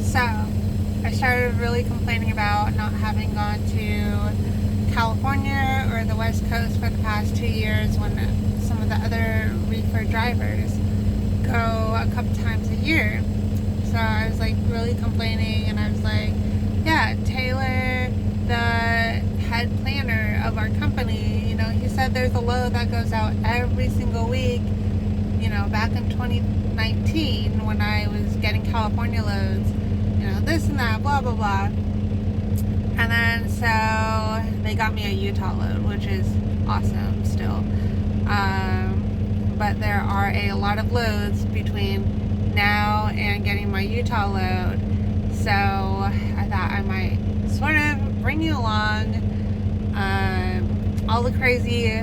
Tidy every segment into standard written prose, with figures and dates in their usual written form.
So, I started really complaining about not having gone to California or the West Coast for the past 2 years when some of the other reefer drivers go a couple times a year. So I was like really complaining, and I was like, yeah, Taylor, the head planner of our company, he said there's a load that goes out every single week, back in 2019 when I was getting California loads, this and that, blah, blah, blah. And then so they got me a Utah load, which is awesome still. But there are a lot of loads between now and getting my Utah load. So I thought I might sort of bring you along all the crazy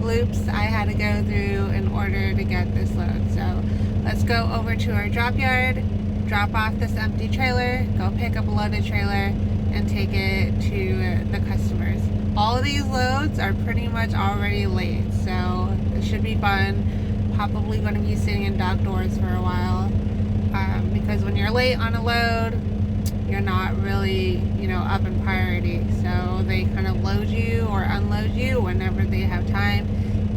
loops I had to go through in order to get this load. So let's go over to our drop yard, drop off this empty trailer, go pick up a loaded trailer, and take it to the customers. All of these loads are pretty much already late, so it should be fun. Probably going to be sitting in dock doors for a while, because when you're late on a load, you're not really, up in priority. So they kind of load you or unload you whenever they have time,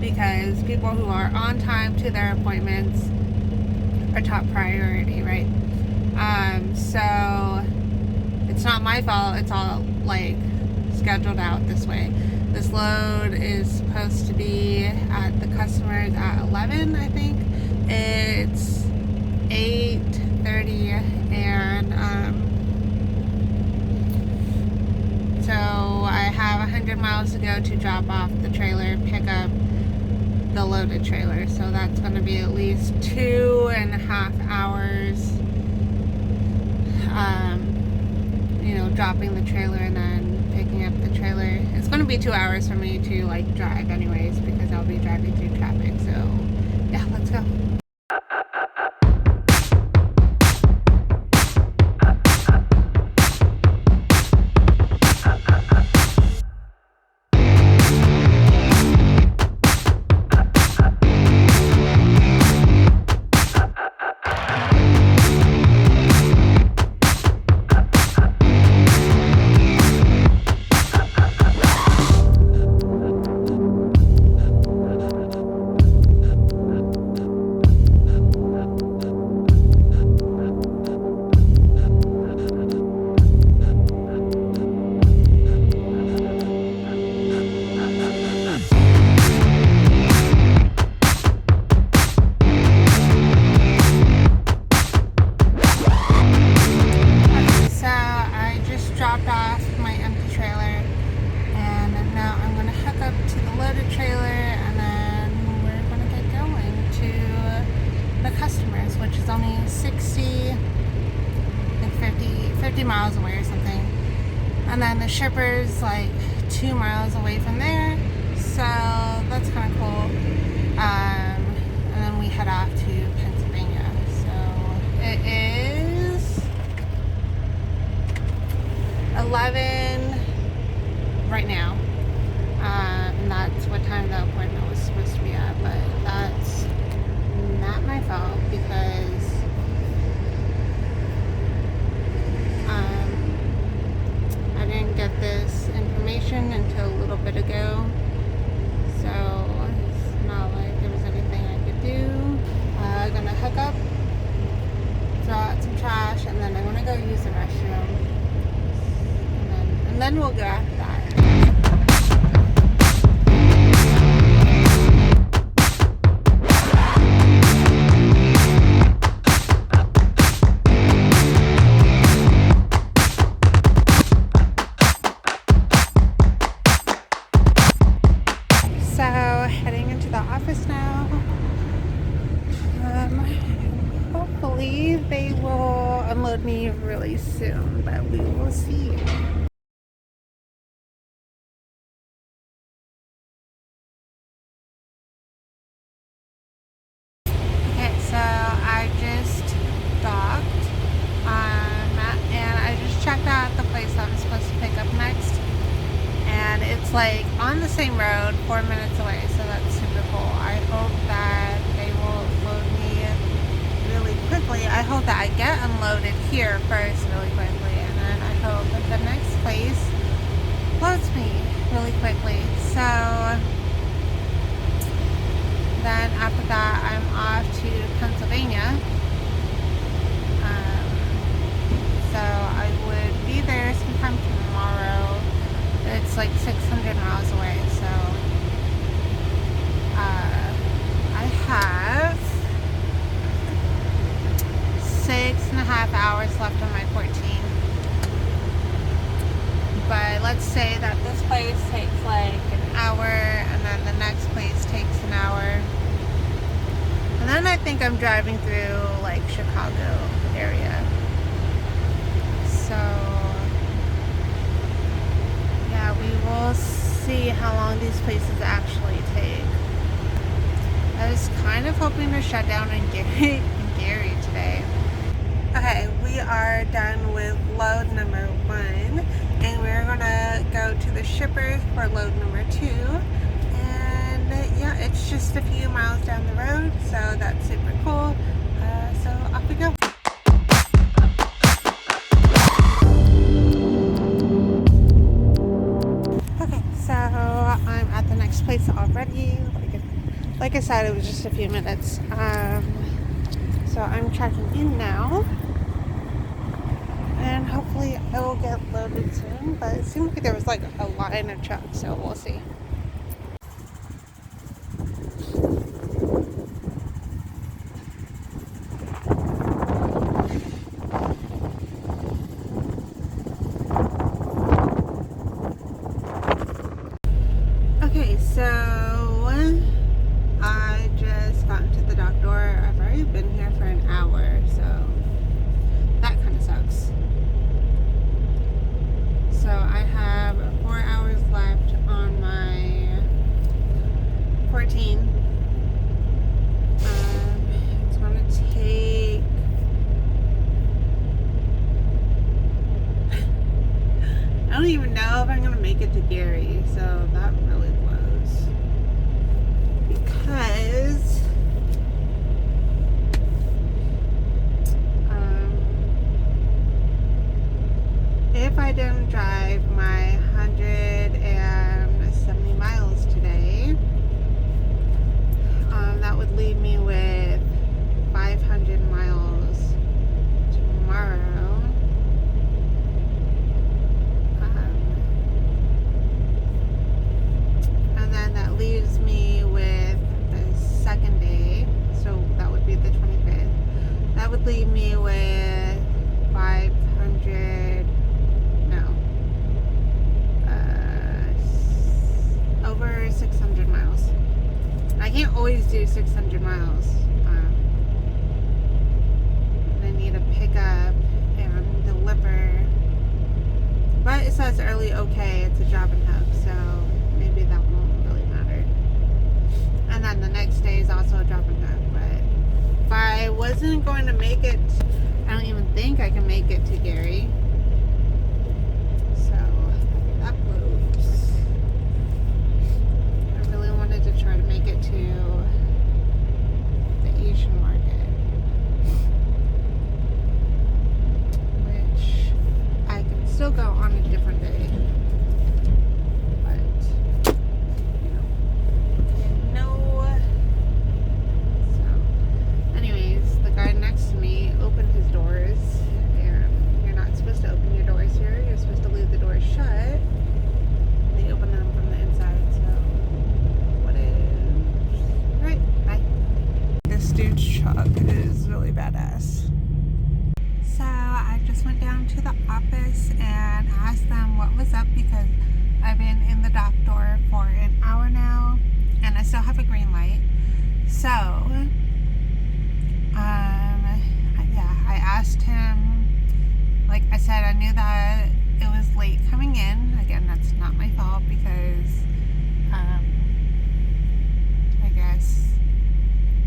because people who are on time to their appointments are top priority, right? So it's not my fault. It's all like scheduled out this way. This load is supposed to be at the customers at 11, I think. It's 8:30, and so I have 100 miles to go to drop off the trailer, pick up the loaded trailer. So that's going to be at least 2.5 hours, dropping the trailer and then picking up the trailer. It's going to be 2 hours for me to drive anyways, because I'll be driving through traffic. So yeah, let's go. Which is only 50 miles away or something. And then the shipper's 2 miles away from there. So that's kind of cool. And then we head off to Pennsylvania. So it is 11 right now. And that's what time the appointment was supposed to be at. But that's not my fault, because I didn't get this information until a little bit ago, so it's not like there was anything I could do. I'm gonna hook up, throw out some trash, and then I'm gonna go use the restroom, and then we'll go after that. Heading into the office now. Hopefully they will unload me really soon, but we will see. Okay, so I just docked, and I just checked out the place I'm supposed to pick up next. And it's on the same road, 4 minutes away, so that's super cool. I hope that they will load me really quickly hopefully, I hope that I get unloaded here first really quickly, and then I hope that the next place loads me really quickly. So then after that, I'm off to Pennsylvania. So I would be there sometime tomorrow. It's like 600 miles away, so I have 6.5 hours left on my 14. But let's say that this place takes like an hour, and then the next place takes an hour. And then I think I'm driving through like Chicago area. So yeah, we will see how long these places actually take. I was kind of hoping to shut down in Gary today. Okay, we are done with load number 1, and we're gonna go to the shippers for load number 2. And yeah, it's just a few miles down the road, so that's super cool. So off we go. Okay, so I'm at the next place already. Like I said, it was just a few minutes. So I'm checking in now, and hopefully I will get loaded soon, but it seemed like there was like a line of trucks, so we'll see. Okay, so I just got into the dock door. I've already been here for an hour, so that kind of sucks. So I have 4 hours left on my 14. It's going to take I don't even know if I'm going to make it to Gary, so that really blows. Because if I didn't drive my 170 miles today, that would leave me with 500 miles tomorrow. And then that leaves me with the second day, so that would be the 25th. That would leave me with 500, no, over 600 miles. I can't always do 600 miles. I need to pick up and deliver. But it says early okay, it's a drop and hook, so maybe that won't really matter. And then the next day is also a drop and hook. But if I wasn't going to make it, I don't even think I can make it to Gary. So that blows. I really wanted to try to make it to the Asian market, which I can still go on a different day. But, you know. So, anyways, the guy next to me opened his doors, and you're not supposed to open your doors here. You're supposed to leave the doors shut. They open them from the inside, so what is... Alright, bye. This dude's truck is really badass. So I just went down to the office and asked them what was up, because I've been in the dock door for an hour now and I still have a green light. So yeah, I asked him, like I said, I knew that it was late coming in. Again, that's not my fault, because I guess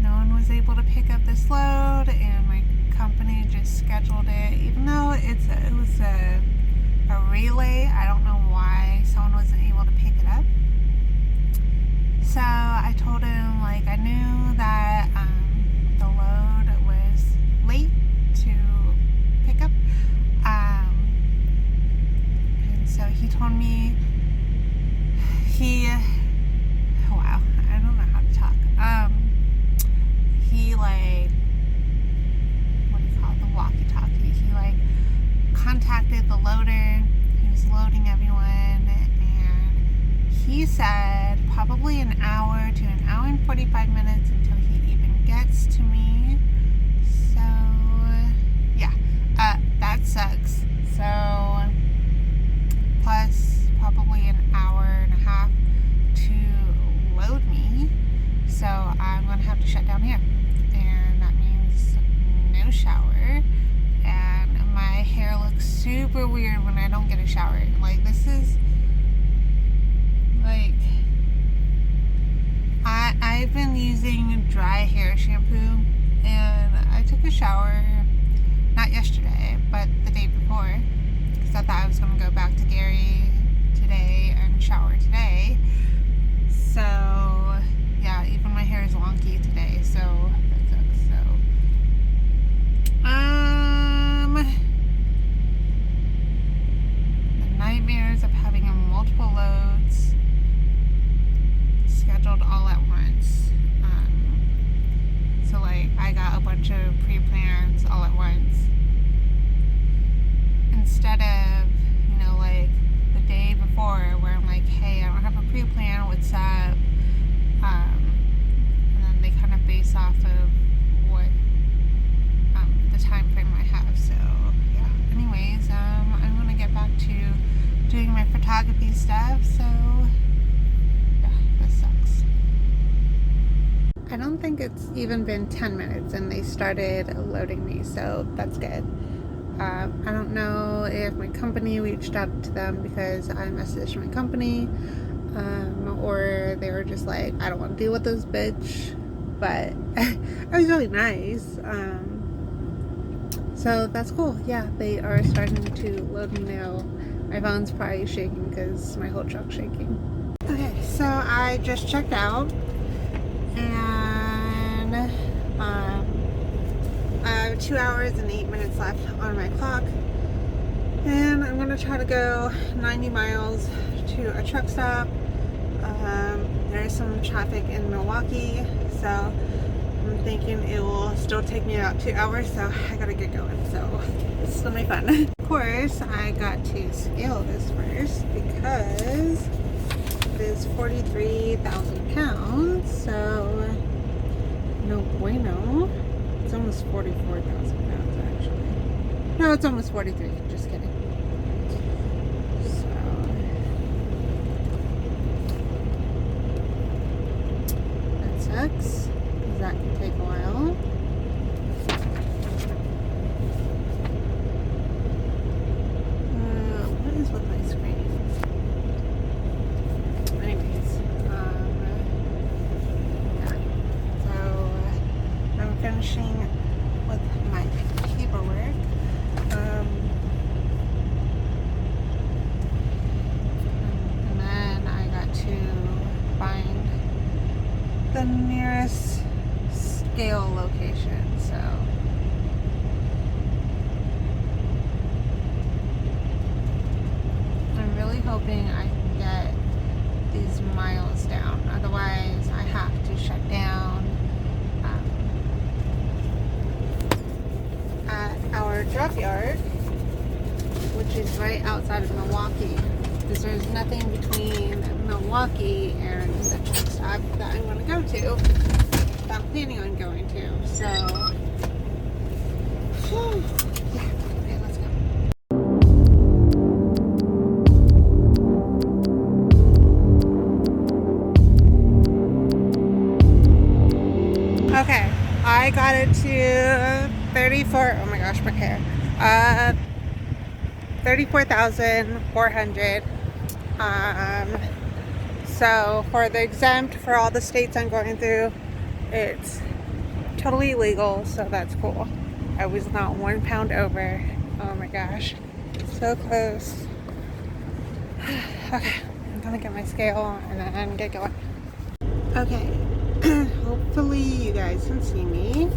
no one was able to pick up this load, and my company just scheduled it, even though it was a relay. I don't know why someone wasn't able to pick it up. So I told him, like, I knew that the load was late contacted the loader who's loading everyone, and he said probably an hour to an hour and 45 minutes until he even gets to me. So yeah, that sucks. So plus probably an hour and a half to load me. So I'm gonna have to shut down here, and that means no shower. And my hair looks super weird when I don't get a shower. Like, this is like, I've been using dry hair shampoo, and I took a shower not yesterday but the day before, because I thought I was going to go back to Gary today and shower today. So yeah, even my hair is wonky today, so that sucks. So the nightmares of having multiple loads scheduled all at once. So like, I got a bunch of pre-plans all at once instead of, you know, like the day before where I'm like, hey, I don't have a pre-plan, what's up? And then they kind of base off of what the time frame I have. So yeah, anyways, I'm gonna get back to doing my photography stuff. So yeah, this sucks. I don't think it's even been 10 minutes and they started loading me, so that's good. I don't know if my company reached out to them because I messaged my company, or they were just like, I don't want to deal with this bitch. But it was really nice. So that's cool. Yeah, they are starting to load me now. My phone's probably shaking because my whole truck's shaking. Okay, so I just checked out, and I have 2 hours and 8 minutes left on my clock, and I'm gonna try to go 90 miles to a truck stop. There's some traffic in Milwaukee, so I'm thinking it will still take me about 2 hours, so I gotta get going. So it's gonna be fun. Of course, I got to scale this first because it is 43,000 pounds, so no bueno. It's almost 44,000 pounds actually. No, it's almost 43, just kidding. Because that can take a while. What is with my screen? Anyways, yeah. So I'm finishing with my paperwork. And then I got to find the nearest scale location, so I'm really hoping I can get these miles down, otherwise I have to shut down at our drop yard, which is right outside of Milwaukee, because there's nothing between Milwaukee and the truck stop that I'm going to go to, that I'm planning on going to. So, yeah, okay, let's go. Okay, I got it to 34, oh my gosh, my hair. 34,400. So for the exempt, for all the states I'm going through, it's totally legal, so that's cool. I was not 1 pound over. Oh my gosh, so close. Okay, I'm gonna get my scale and then get going. Okay, hopefully you guys can see me.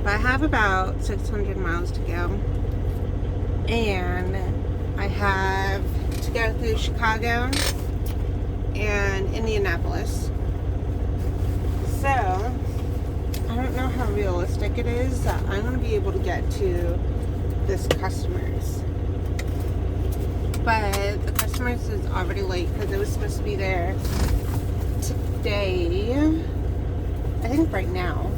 But I have about 600 miles to go, and I have to go through Chicago and Indianapolis. So I don't know how realistic it is that I'm going to be able to get to this customer's. But the customer's is already late because it was supposed to be there today. I think right now.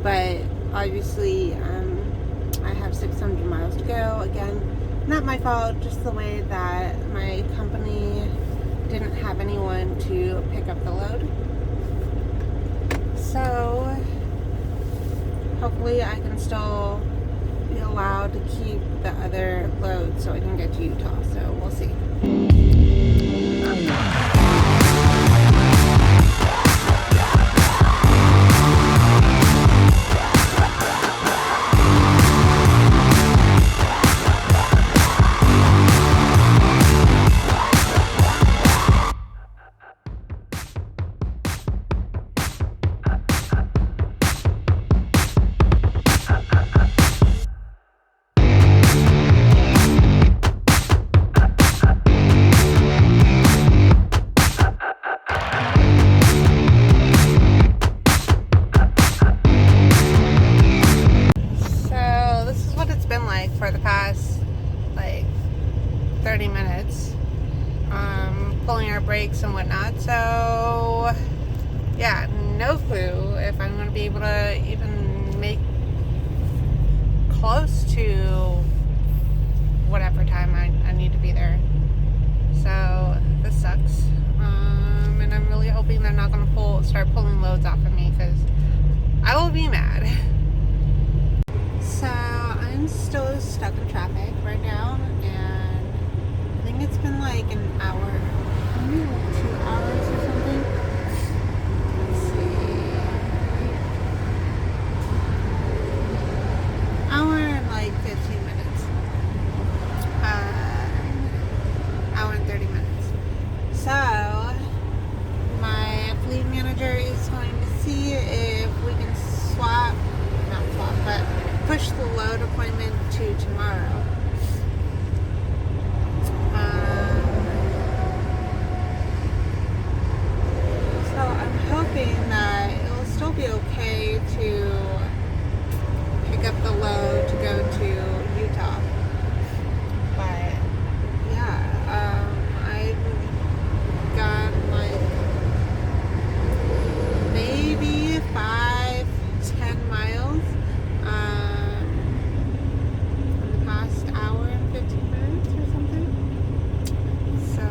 But obviously, I have 600 miles to go. Again, not my fault, just the way that my company didn't have anyone to pick up the load. So hopefully I can still be allowed to keep the other load so I can get to Utah. So we'll see. For the past like 30 minutes, pulling our brakes and whatnot. So yeah, no clue if I'm going to be able to even make close to whatever time I need to be there. So this sucks, and I'm really hoping they're not going to start pulling loads off of me, because I will be mad. So I'm still stuck in traffic right now, and I think it's been like an hour, maybe like 2 hours or something. Let's see. Hour and like 15 minutes. Hour and 30 minutes. So my fleet manager is going to see if we can push the load appointment to tomorrow. So I'm hoping that it will still be okay to pick up the load to go to Utah. But yeah, I've got like maybe 5-10 miles. Hour and 15 minutes or something. So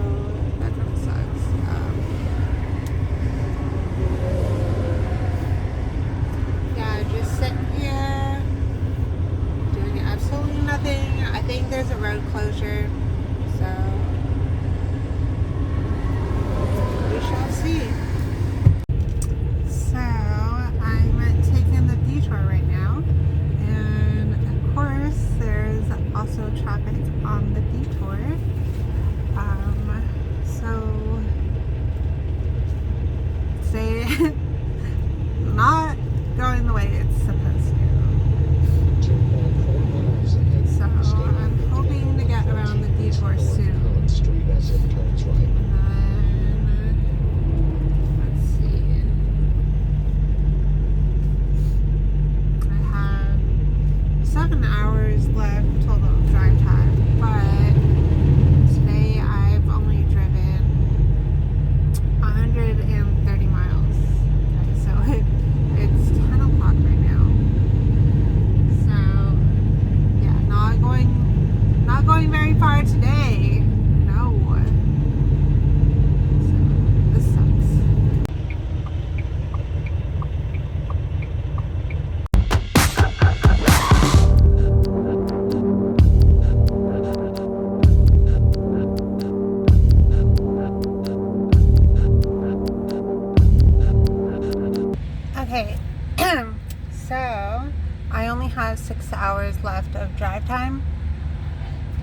that kind of sucks. Yeah, just sitting here doing absolutely nothing. I think there's a road closure, so we shall see. So I'm taking the detour right now, and of course there's also traffic on the detour. So say not going the way it's supposed to. So I'm hoping to get around the detour soon. And then let's see. I have 7 hours left total drive time, but today I've only driven 130 miles. Okay, so it's 10 o'clock right now. So yeah, not going very far today. No. So this sucks. Okay, so I only have 6 hours left of drive time,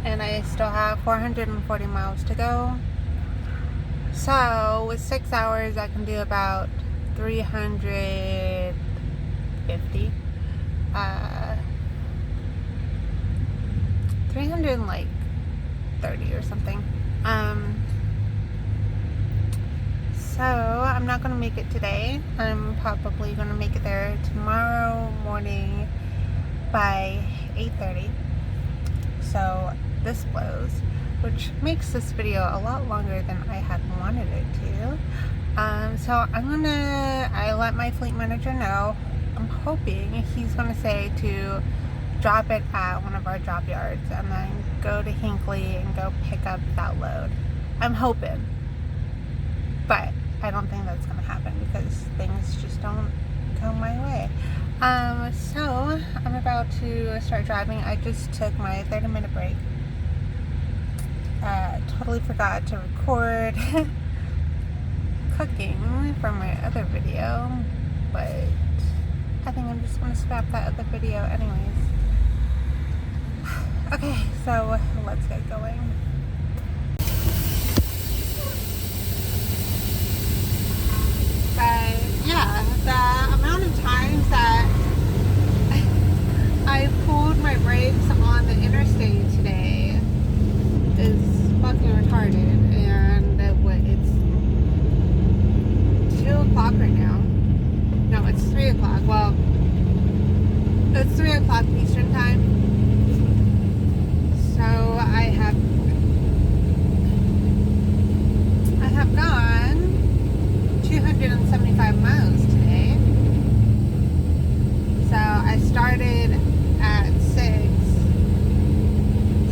and I still have 440 miles to go. So with 6 hours, I can do about 350, 330 or something. So So I'm not going to make it today. I'm probably going to make it there tomorrow morning by 8:30. So this blows, which makes this video a lot longer than I had wanted it to. So I let my fleet manager know. I'm hoping he's going to say to drop it at one of our drop yards and then go to Hinckley and go pick up that load. I'm hoping, but I don't think that's going to happen because things just don't go my way. So I'm about to start driving. I just took my 30-minute break. Totally forgot to record cooking from my other video, but I think I'm just going to scrap that other video anyways. Okay, so let's get going. Yeah, the amount of times that I pulled my brakes on the interstate today is fucking retarded, and it's 2 o'clock right now. No, it's 3 o'clock. Well, it's 3 o'clock Eastern time. So I have gone 275 miles today. So I started at 6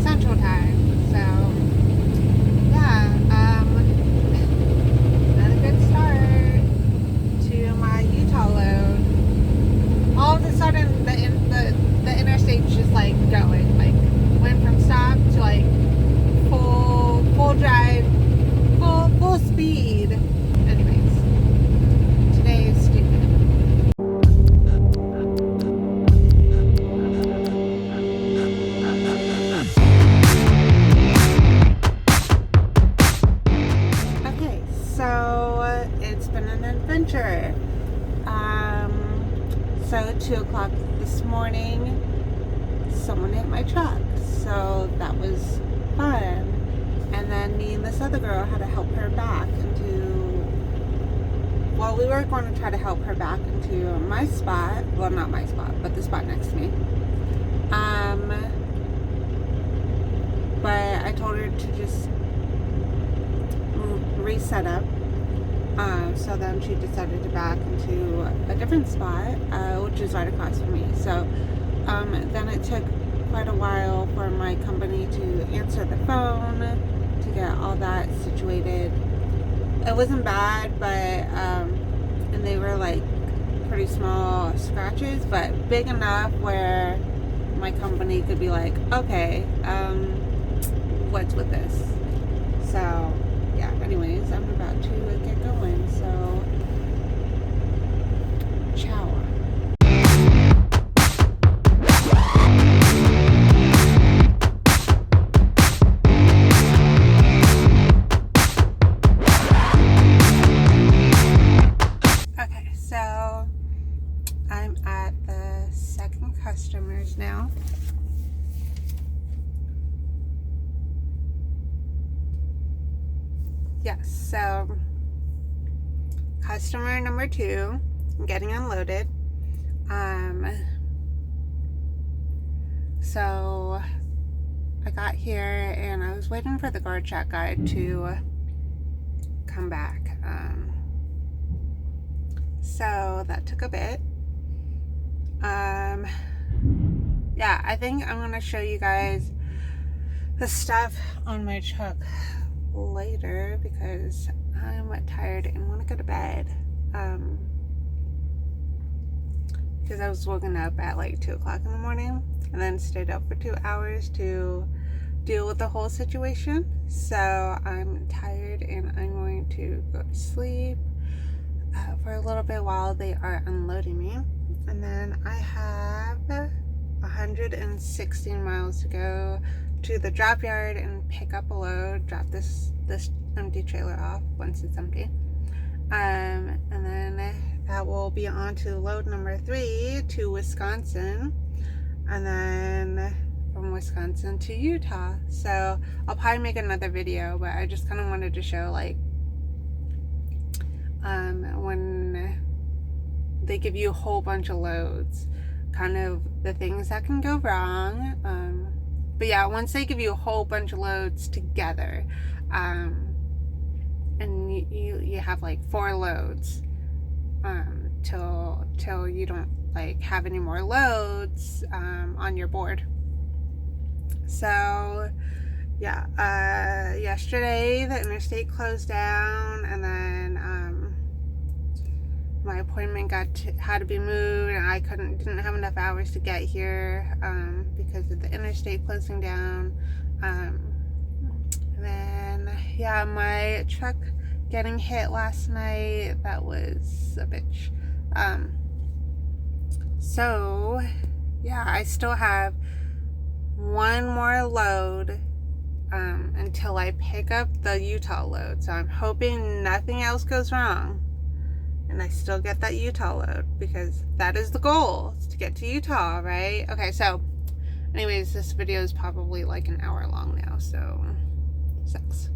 Central Time. So yeah, not a good start to my Utah load. All of a sudden, the interstate's just like going, like went from stop to like full drive, full speed. Anyways, today is stupid. Okay, so it's been an adventure. So 2 o'clock this morning, someone hit my truck, so that was fun. And then me and this other girl had to help her back we were going to try to help her back into my spot. Well, not my spot, but the spot next to me. But I told her to just reset up. So then she decided to back into a different spot, which is right across from me. So then it took quite a while for my company to answer the phone, to get all that situated. It wasn't bad, but and they were like pretty small scratches, but big enough where my company could be like, okay, what's with this? So yeah, anyways, I'm about to get going, so ciao. Okay, so I'm at the second customers now. Yes, so customer number 2 getting unloaded. So I got here and I was waiting for the guard check guy to come back. So that took a bit. Yeah, I think I'm gonna show you guys the stuff on my truck later because I'm tired and want to go to bed. Because I was woken up at like 2 o'clock in the morning and then stayed up for 2 hours to deal with the whole situation. So I'm tired and I'm going to go to sleep for a little bit while they are unloading me. And then I have 116 miles to go to the drop yard and pick up a load, drop this empty trailer off once it's empty. And then that will be on to load number 3 to Wisconsin, and then from Wisconsin to Utah. So I'll probably make another video, but I just kind of wanted to show like when they give you a whole bunch of loads, kind of the things that can go wrong. But yeah, once they give you a whole bunch of loads together, and you have like 4 loads, till you don't like have any more loads on your board. So yeah, yesterday the interstate closed down, and then my appointment had to be moved, and I didn't have enough hours to get here because of the interstate closing down. And then yeah, my truck getting hit last night, that was a bitch. So yeah, I still have one more load until I pick up the Utah load. So I'm hoping nothing else goes wrong and I still get that Utah load, because that is the goal, is to get to Utah, right? Okay, so anyways, this video is probably like an hour long now, so sucks.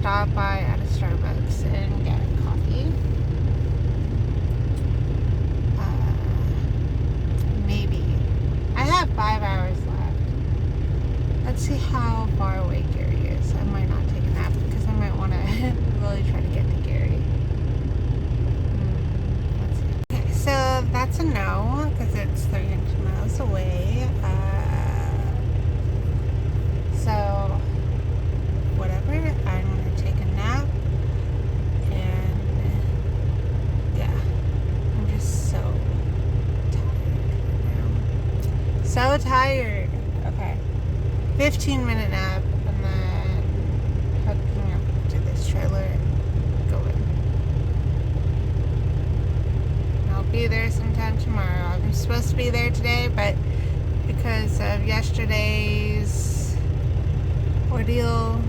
Stop by at a Starbucks and get a coffee. Maybe. I have 5 hours left. Let's see how far away Gary is. I might not take a nap because I might want to really try to get to Gary. Let's see. Okay, so that's a no because it's 300 miles away. So whatever, I'm gonna take a nap, and yeah, I'm just so tired right now. So tired. Okay, 15-minute nap, and then hooking up to this trailer and going. I'll be there sometime tomorrow. I'm supposed to be there today, but because of yesterday's ordeal,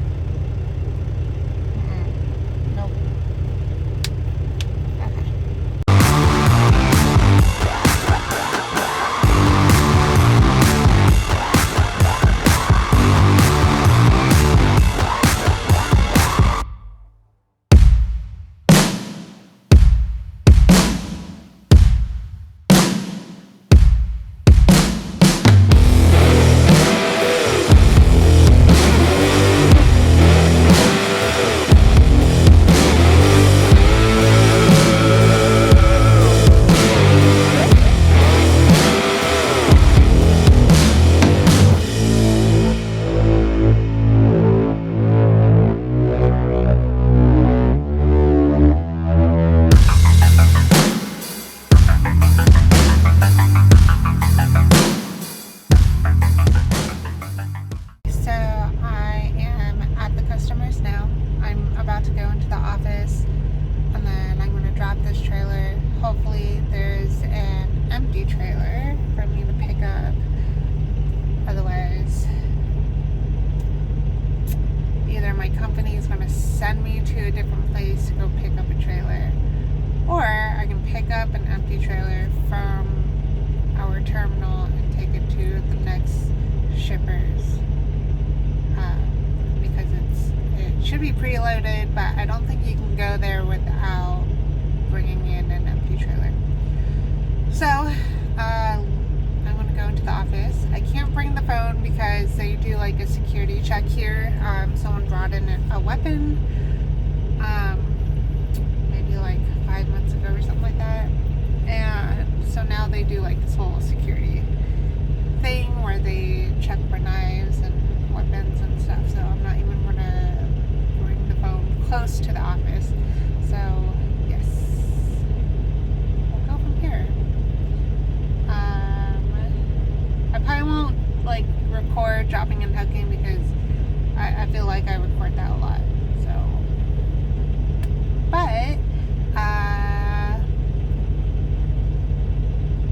send me to a different place to go pick up a trailer, or I can pick up an empty trailer from our terminal and take it to the next shippers, because it should be preloaded, but I don't think you can go there without bringing in an empty trailer. So I'm going to go into the office. I can't bring the phone because they do like a security check here. Someone brought in a weapon, maybe like 5 months ago or something like that. And so now they do like this whole security thing where they check for knives and weapons and stuff. So I'm not even gonna bring the phone close to the office. So yes, we'll go from here. I probably won't like record dropping and hooking because I feel like I record that a lot. So, but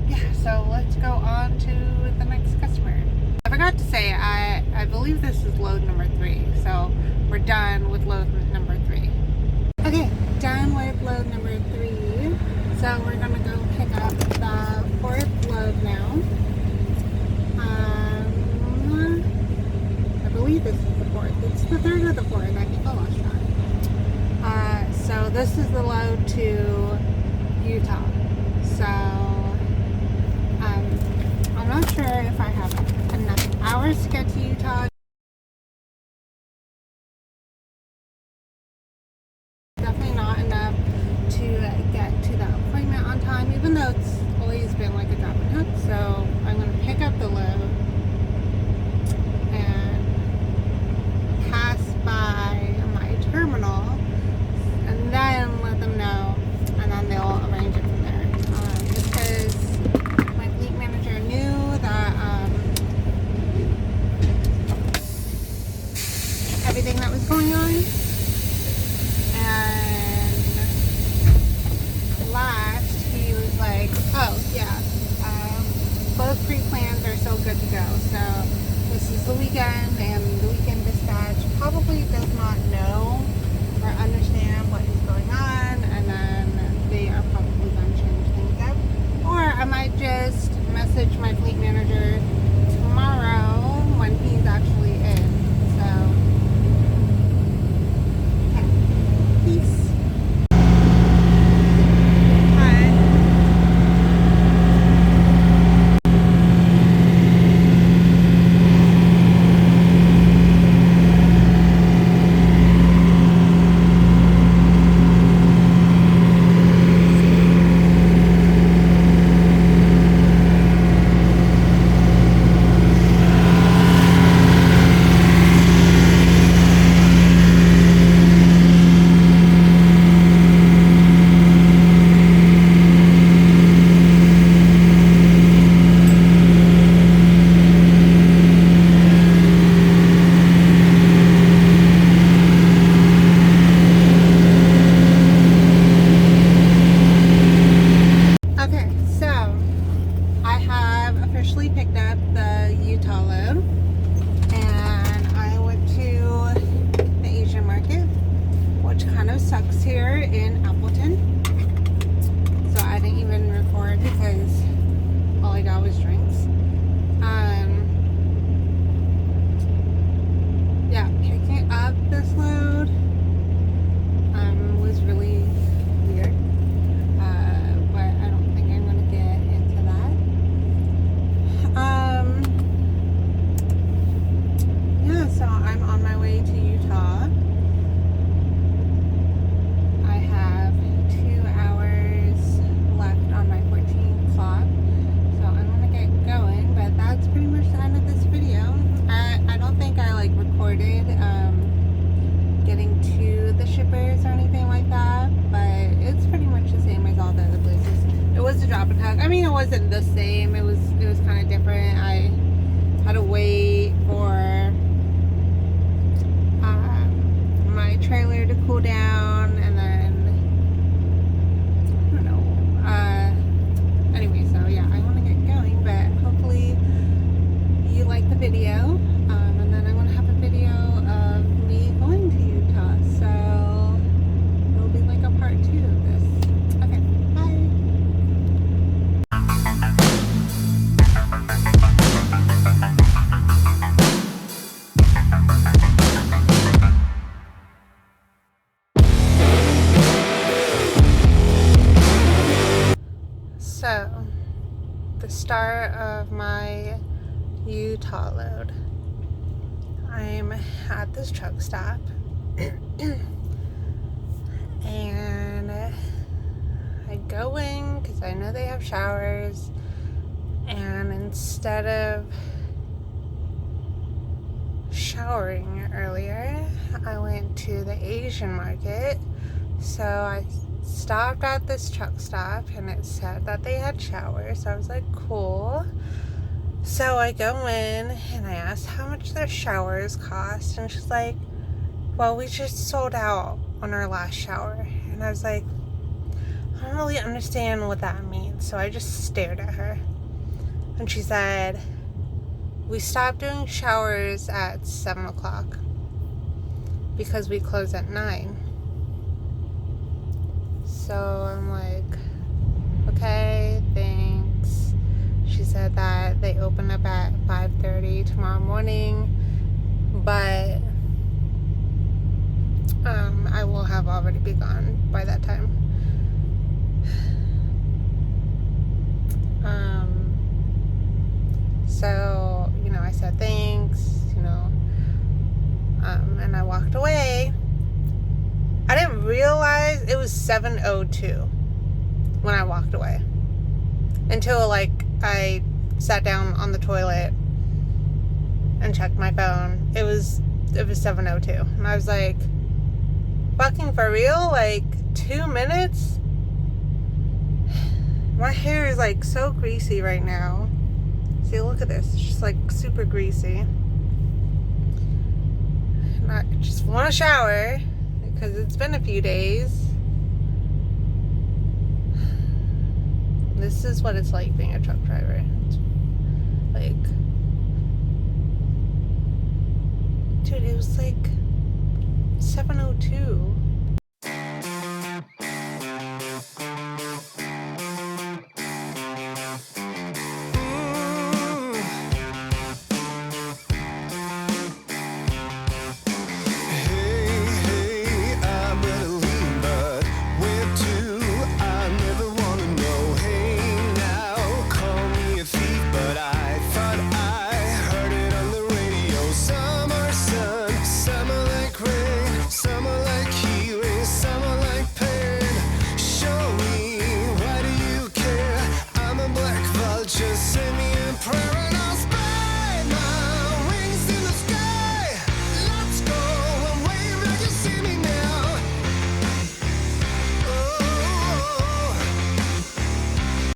yeah. So let's go on to the next customer. I forgot to say I believe this is load number 3. So we're done with load number 3. Okay, done with load number 3. So we're gonna go pick up the 4th load now. I believe this is the 4th. It's the 3rd or the 4th. I think I lost track. So this is the load to Utah. So I'm not sure if I have enough hours to get to Utah. Definitely not enough to get to the appointment on time, even though it's always been like a drop and hook. So I'm going to pick up the load and pass by my terminal and then let them know, and then they'll arrange it from there. Just because my fleet manager knew that everything that was going on, and last he was like, oh yeah, both pre-plans are still good to go. So this is the weekend, and the weekend dispatch probably does not know or understand what is going on, and then they are probably going to change things up. Or I might just message my fleet manager tomorrow when he's actually in. So, okay. Peace. Sucks here in Appleton, so I didn't even record because all I got was drinks. Yeah, picking up this load was really weird, but I don't think I'm gonna get into that. Yeah, so I'm on my way to Utah. Getting to the shippers or anything like that, but it's pretty much the same as all the other places. It was a drop and hook. I mean, it wasn't the same. It was kind of different. I had to wait for my trailer to cool down, and then I don't know. Anyway, so yeah, I want to get going, but hopefully you like the video. And then I want to have a video of me going to Utah, so it'll be like a part 2 of this. Okay, bye. So, the start of my Utah load. I'm at this truck stop and I go in because I know they have showers, and instead of showering earlier, I went to the Asian market. So I stopped at this truck stop and it said that they had showers. So I was like, cool. So I go in and I asked how much their showers cost, and she's like, well, we just sold out on our last shower. And I was like, I don't really understand what that means. So I just stared at her. And she said, we stopped doing showers at 7 o'clock because we close at 9. So I'm like, okay, thanks. She said that they open up at 5:30 tomorrow morning, but I will have already be gone by that time. So, I said thanks, and I walked away. I didn't realize it was 7:02 when I walked away until I sat down on the toilet and checked my phone. It was 7:02, and I was like, fucking for real? 2 minutes? My hair is so greasy right now. See, look at this. It's just super greasy. And I just want to shower because it's been a few days. This is what it's like being a truck driver. Dude, it was 7:02.